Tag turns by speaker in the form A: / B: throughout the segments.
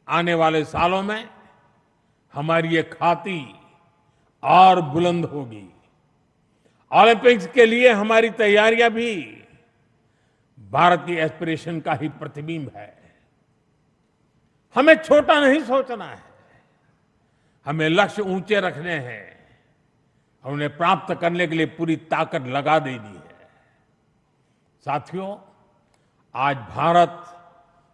A: आने वाले सालों में हमारी ये खाती और बुलंद होगी। ओलंपिक्स के लिए हमारी तैयारियां भी भारत की एस्पिरेशन का ही प्रतिबिंब है। हमें छोटा नहीं सोचना है, हमें लक्ष्य ऊंचे रखने हैं और उन्हें प्राप्त करने के लिए पूरी ताकत लगा देनी है। साथियों, आज भारत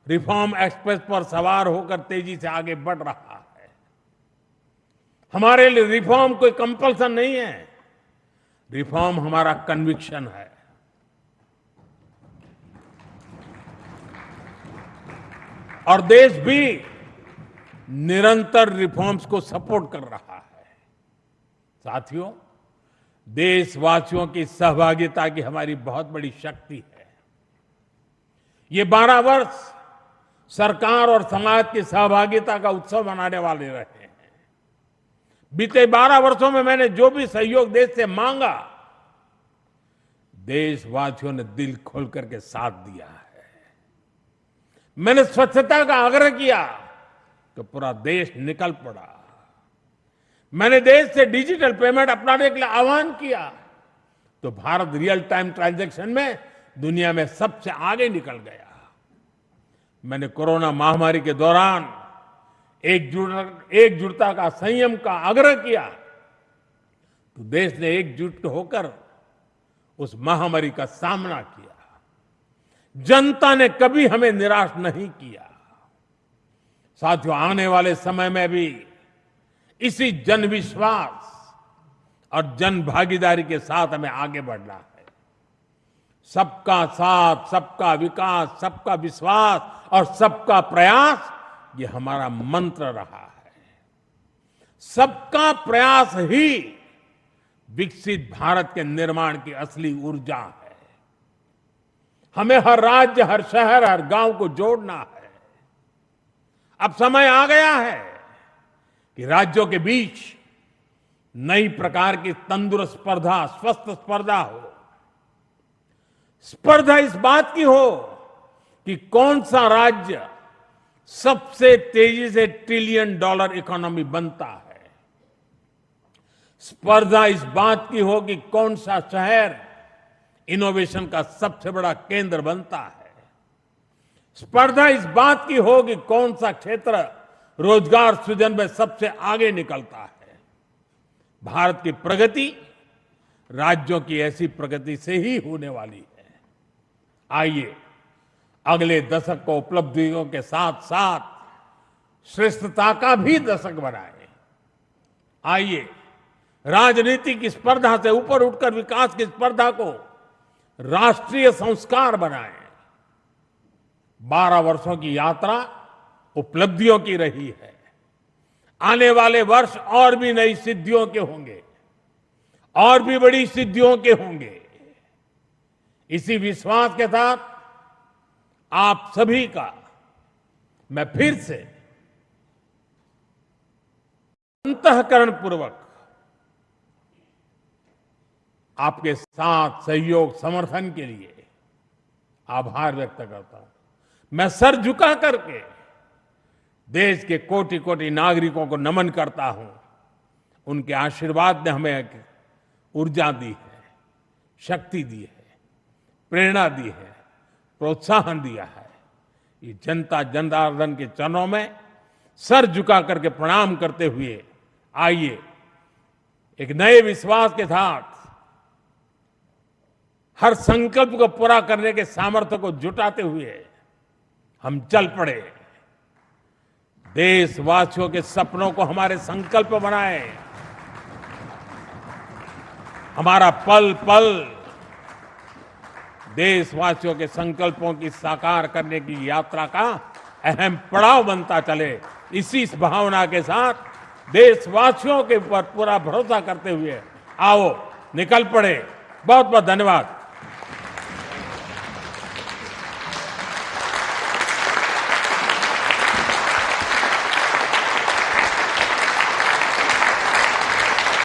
A: रिफॉर्म एक्सप्रेस पर सवार होकर तेजी से आगे बढ़ रहा है। हमारे लिए रिफॉर्म कोई कंपल्सन नहीं है, रिफॉर्म हमारा कन्विक्शन है। और देश भी निरंतर रिफॉर्म्स को सपोर्ट कर रहा है। साथियों, देशवासियों की सहभागिता की हमारी बहुत बड़ी शक्ति है। ये 12 वर्ष सरकार और समाज की सहभागिता का उत्सव मनाने वाले रहे हैं। बीते 12 वर्षों में मैंने जो भी सहयोग देश से मांगा, देशवासियों ने दिल खोल करके साथ दिया है। मैंने स्वच्छता का आग्रह किया तो पूरा देश निकल पड़ा। मैंने देश से डिजिटल पेमेंट अपनाने के लिए आह्वान किया तो भारत रियल टाइम ट्रांजैक्शन में दुनिया में सबसे आगे निकल गया। मैंने कोरोना महामारी के दौरान एकजुटता का, संयम का आग्रह किया तो देश ने एकजुट होकर उस महामारी का सामना किया। जनता ने कभी हमें निराश नहीं किया। साथियों, आने वाले समय में भी इसी जन विश्वास और जन भागीदारी के साथ हमें आगे बढ़ना है। सबका साथ, सबका विकास, सबका विश्वास और सबका प्रयास, ये हमारा मंत्र रहा है। सबका प्रयास ही विकसित भारत के निर्माण की असली ऊर्जा है। हमें हर राज्य, हर शहर, हर गांव को जोड़ना है। अब समय आ गया है कि राज्यों के बीच नई प्रकार की तंदुरुस्त स्पर्धा, स्वस्थ स्पर्धा हो। स्पर्धा इस बात की हो कि कौन सा राज्य सबसे तेजी से $1 ट्रिलियन इकोनॉमी बनता है। स्पर्धा इस बात की हो कि कौन सा शहर इनोवेशन का सबसे बड़ा केंद्र बनता है। स्पर्धा इस बात की हो कि कौन सा क्षेत्र रोजगार सृजन में सबसे आगे निकलता है। भारत की प्रगति राज्यों की ऐसी प्रगति से ही होने वाली है। आइए अगले दशक को उपलब्धियों के साथ साथ श्रेष्ठता का भी दशक बनाएं। आइए राजनीति की स्पर्धा से ऊपर उठकर विकास की स्पर्धा को राष्ट्रीय संस्कार बनाएं। 12 वर्षों की यात्रा उपलब्धियों की रही है। आने वाले वर्ष और भी नई सिद्धियों के होंगे, और भी बड़ी सिद्धियों के होंगे। इसी विश्वास के साथ आप सभी का मैं फिर से अंतःकरण पूर्वक आपके साथ सहयोग, समर्थन के लिए आभार व्यक्त करता हूं। मैं सर झुका करके देश के कोटि कोटि नागरिकों को नमन करता हूं। उनके आशीर्वाद ने हमें ऊर्जा दी है, शक्ति दी है, प्रेरणा दी है, प्रोत्साहन दिया है। ये जनता जनार्दन के चरणों में सर झुका करके प्रणाम करते हुए आइए एक नए विश्वास के साथ हर संकल्प को पूरा करने के सामर्थ्य को जुटाते हुए हम चल पड़े। देशवासियों के सपनों को हमारे संकल्प बनाएं। हमारा पल पल देशवासियों के संकल्पों की साकार करने की यात्रा का अहम पड़ाव बनता चले। इसी भावना के साथ देशवासियों के ऊपर पूरा भरोसा करते हुए आओ निकल पड़े। बहुत बहुत धन्यवाद।